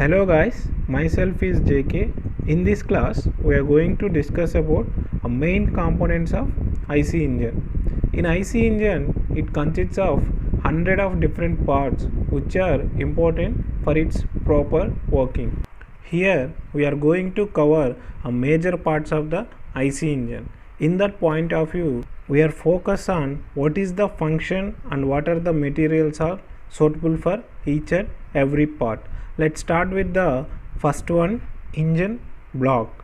Hello guys, myself is JK. In this class, we are going to discuss about main components of IC engine. In IC engine, it consists of hundred of different parts which are important for its proper working. Here, we are going to cover a major parts of the IC engine. In that point of view, we are focused on what is the function and what are the materials are suitable for each and every part. Let's start with the first one, engine block.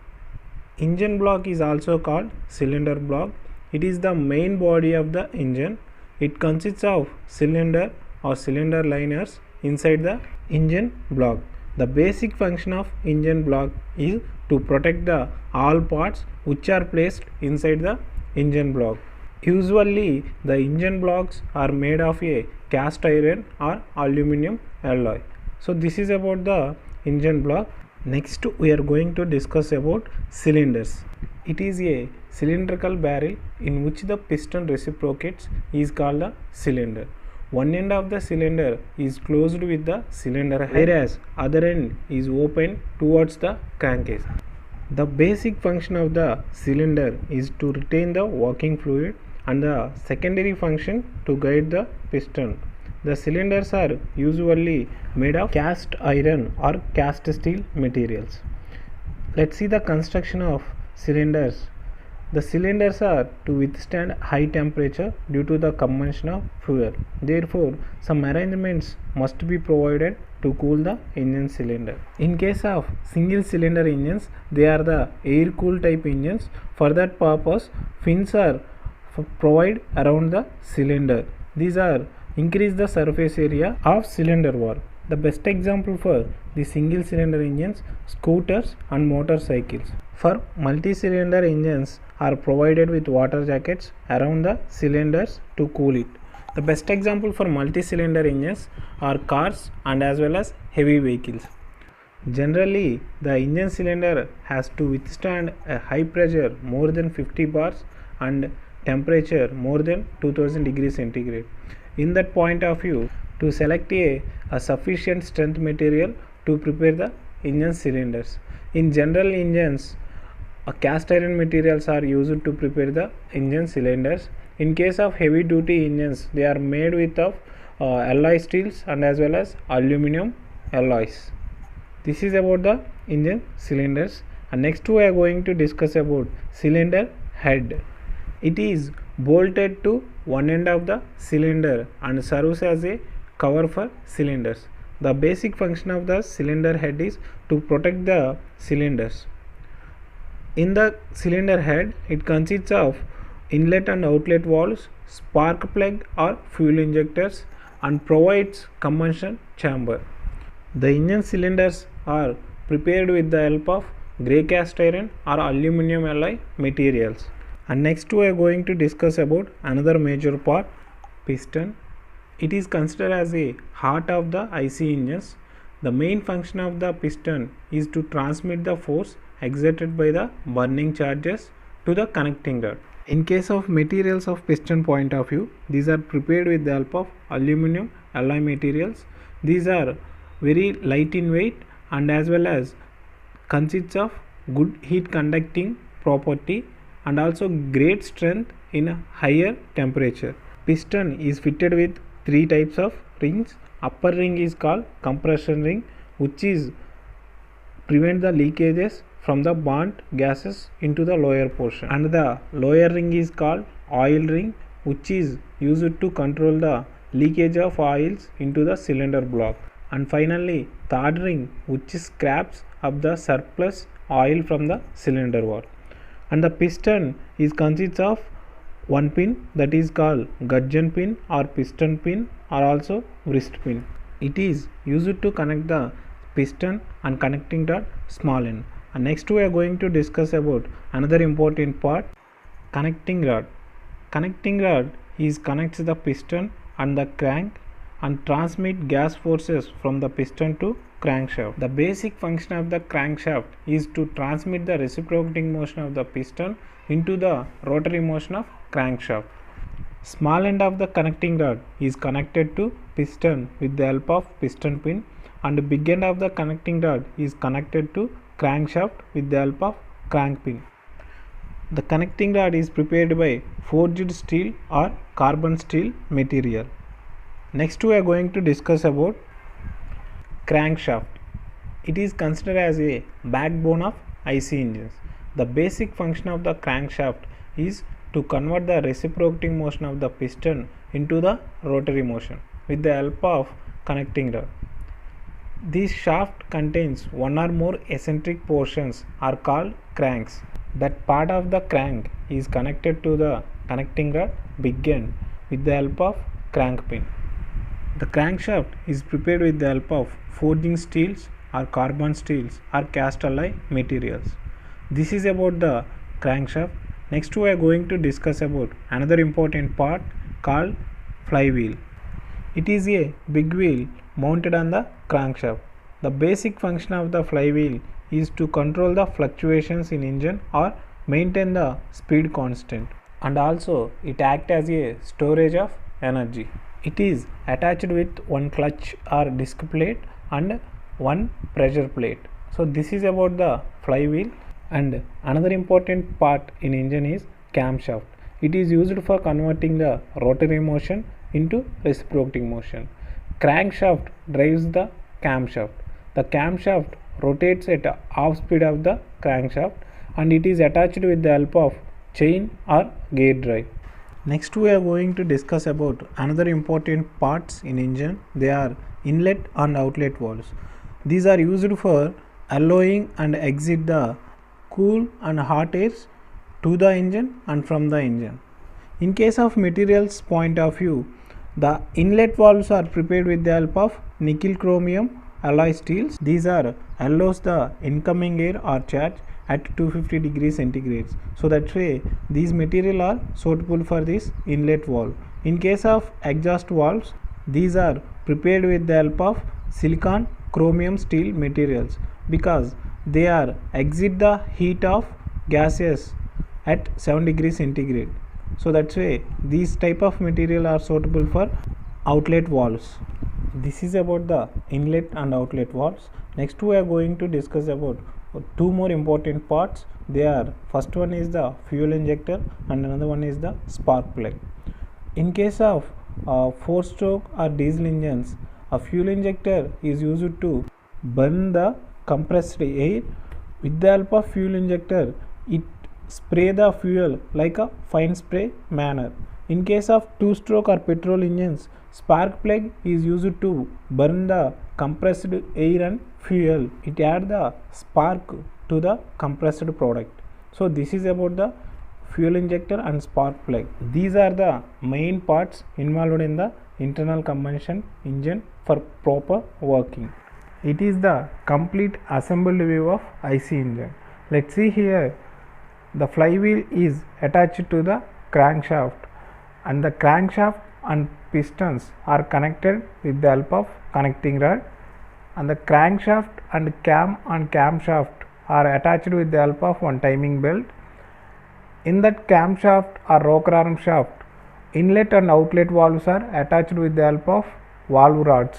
Engine block is also called cylinder block. It is the main body of the engine. It consists of cylinder or cylinder liners inside the engine block. The basic function of engine block is to protect the all parts which are placed inside the engine block. Usually the engine blocks are made of a cast iron or aluminum alloy. So this is about the engine block. Next we are going to discuss about cylinders. It is a cylindrical barrel in which the piston reciprocates is called a cylinder. One end of the cylinder is closed with the cylinder head, whereas other end is open towards the crankcase. The basic function of the cylinder is to retain the working fluid and the secondary function to guide the piston. The cylinders are usually made of cast iron or cast steel materials. Let's see the construction of cylinders. The cylinders are to withstand high temperature due to the combustion of fuel. Therefore, some arrangements must be provided to cool the engine cylinder. In case of single cylinder engines, they are the air cooled type engines. For that purpose, fins are provided around the cylinder. These are increase the surface area of cylinder wall. The best example for the single cylinder engines, scooters and motorcycles. For multi-cylinder engines are provided with water jackets around the cylinders to cool it. The best example for multi-cylinder engines are cars and as well as heavy vehicles. Generally, the engine cylinder has to withstand a high pressure more than 50 bars and temperature more than 2000 degrees centigrade. In that point of view, to select a sufficient strength material to prepare the engine cylinders. In general engines, cast iron materials are used to prepare the engine cylinders. In case of heavy duty engines, they are made with of alloy steels and as well as aluminum alloys. This is about the engine cylinders. And next we are going to discuss about cylinder head. It is bolted to one end of the cylinder and serves as a cover for cylinders. The basic function of the cylinder head is to protect the cylinders. In the cylinder head, it consists of inlet and outlet valves, spark plug or fuel injectors, and provides combustion chamber. The engine cylinders are prepared with the help of grey cast iron or aluminum alloy materials. And next we are going to discuss about another major part, piston. It is considered as a heart of the IC engines. The main function of the piston is to transmit the force exerted by the burning charges to the connecting rod. In case of materials of piston point of view, these are prepared with the help of aluminum alloy materials. These are very light in weight and as well as consists of good heat conducting property and also great strength in a higher temperature. Piston is fitted with three types of rings. Upper ring is called compression ring, which is prevent the leakages from the burnt gases into the lower portion, and the lower ring is called oil ring, which is used to control the leakage of oils into the cylinder block. And finally, third ring, which scraps up the surplus oil from the cylinder wall. And the piston is consists of one pin, that is called gudgeon pin or piston pin or also wrist pin. It is used to connect the piston and connecting rod small end. And next we are going to discuss about another important part, connecting rod. Connecting rod is connects the piston and the crank and transmit gas forces from the piston to crankshaft. The basic function of the crankshaft is to transmit the reciprocating motion of the piston into the rotary motion of crankshaft. Small end of the connecting rod is connected to piston with the help of piston pin and the big end of the connecting rod is connected to crankshaft with the help of crank pin. The connecting rod is prepared by forged steel or carbon steel material. Next we are going to discuss about crankshaft. It is considered as a backbone of IC engines. The basic function of the crankshaft is to convert the reciprocating motion of the piston into the rotary motion with the help of connecting rod. This shaft contains one or more eccentric portions are called cranks. That part of the crank is connected to the connecting rod big end with the help of crank pin. The crankshaft is prepared with the help of forging steels or carbon steels or cast alloy materials. This is about the crankshaft. Next we are going to discuss about another important part called flywheel. It is a big wheel mounted on the crankshaft. The basic function of the flywheel is to control the fluctuations in engine or maintain the speed constant, and also it acts as a storage of energy. It is attached with one clutch or disc plate and one pressure plate. So this is about the flywheel. And another important part in engine is camshaft. It is used for converting the rotary motion into reciprocating motion. Crankshaft drives the camshaft. The camshaft rotates at half speed of the crankshaft and it is attached with the help of chain or gear drive. Next we are going to discuss about another important parts in engine. They are inlet and outlet valves. These are used for allowing and exit the cool and hot airs to the engine and from the engine. In case of materials point of view, the inlet valves are prepared with the help of nickel chromium alloy steels. These are allows the incoming air or charge at 250 degrees centigrade. So that way these material are suitable for this inlet valve. In case of exhaust valves, these are prepared with the help of silicon chromium steel materials because they are exit the heat of gases at 7 degrees centigrade. So that's why these type of material are suitable for outlet valves. This is about the inlet and outlet valves. Next we are going to discuss about two more important parts. They are, first one is the fuel injector and another one is the spark plug. In case of 4-stroke or diesel engines, a fuel injector is used to burn the compressed air. With the help of fuel injector, it spray the fuel like a fine spray manner. In case of 2-stroke or petrol engines, spark plug is used to burn the compressed air and fuel. It adds the spark to the compressed product. So this is about the fuel injector and spark plug. These are the main parts involved in the internal combustion engine for proper working. It is the complete assembled view of IC engine. Let's see here. The flywheel is attached to the crankshaft and the crankshaft and pistons are connected with the help of connecting rod, and the crankshaft and camshaft are attached with the help of one timing belt. In that camshaft or rocker arm shaft, inlet and outlet valves are attached with the help of valve rods.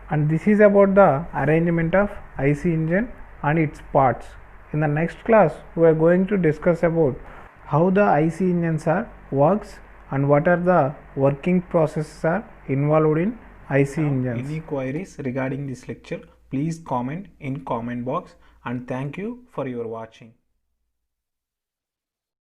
And this is about the arrangement of IC engine and its parts. In the next class, we are going to discuss about how the IC engines works and what are the working processes are involved in IC engines. Any queries regarding this lecture, please comment in comment box, and thank you for your watching.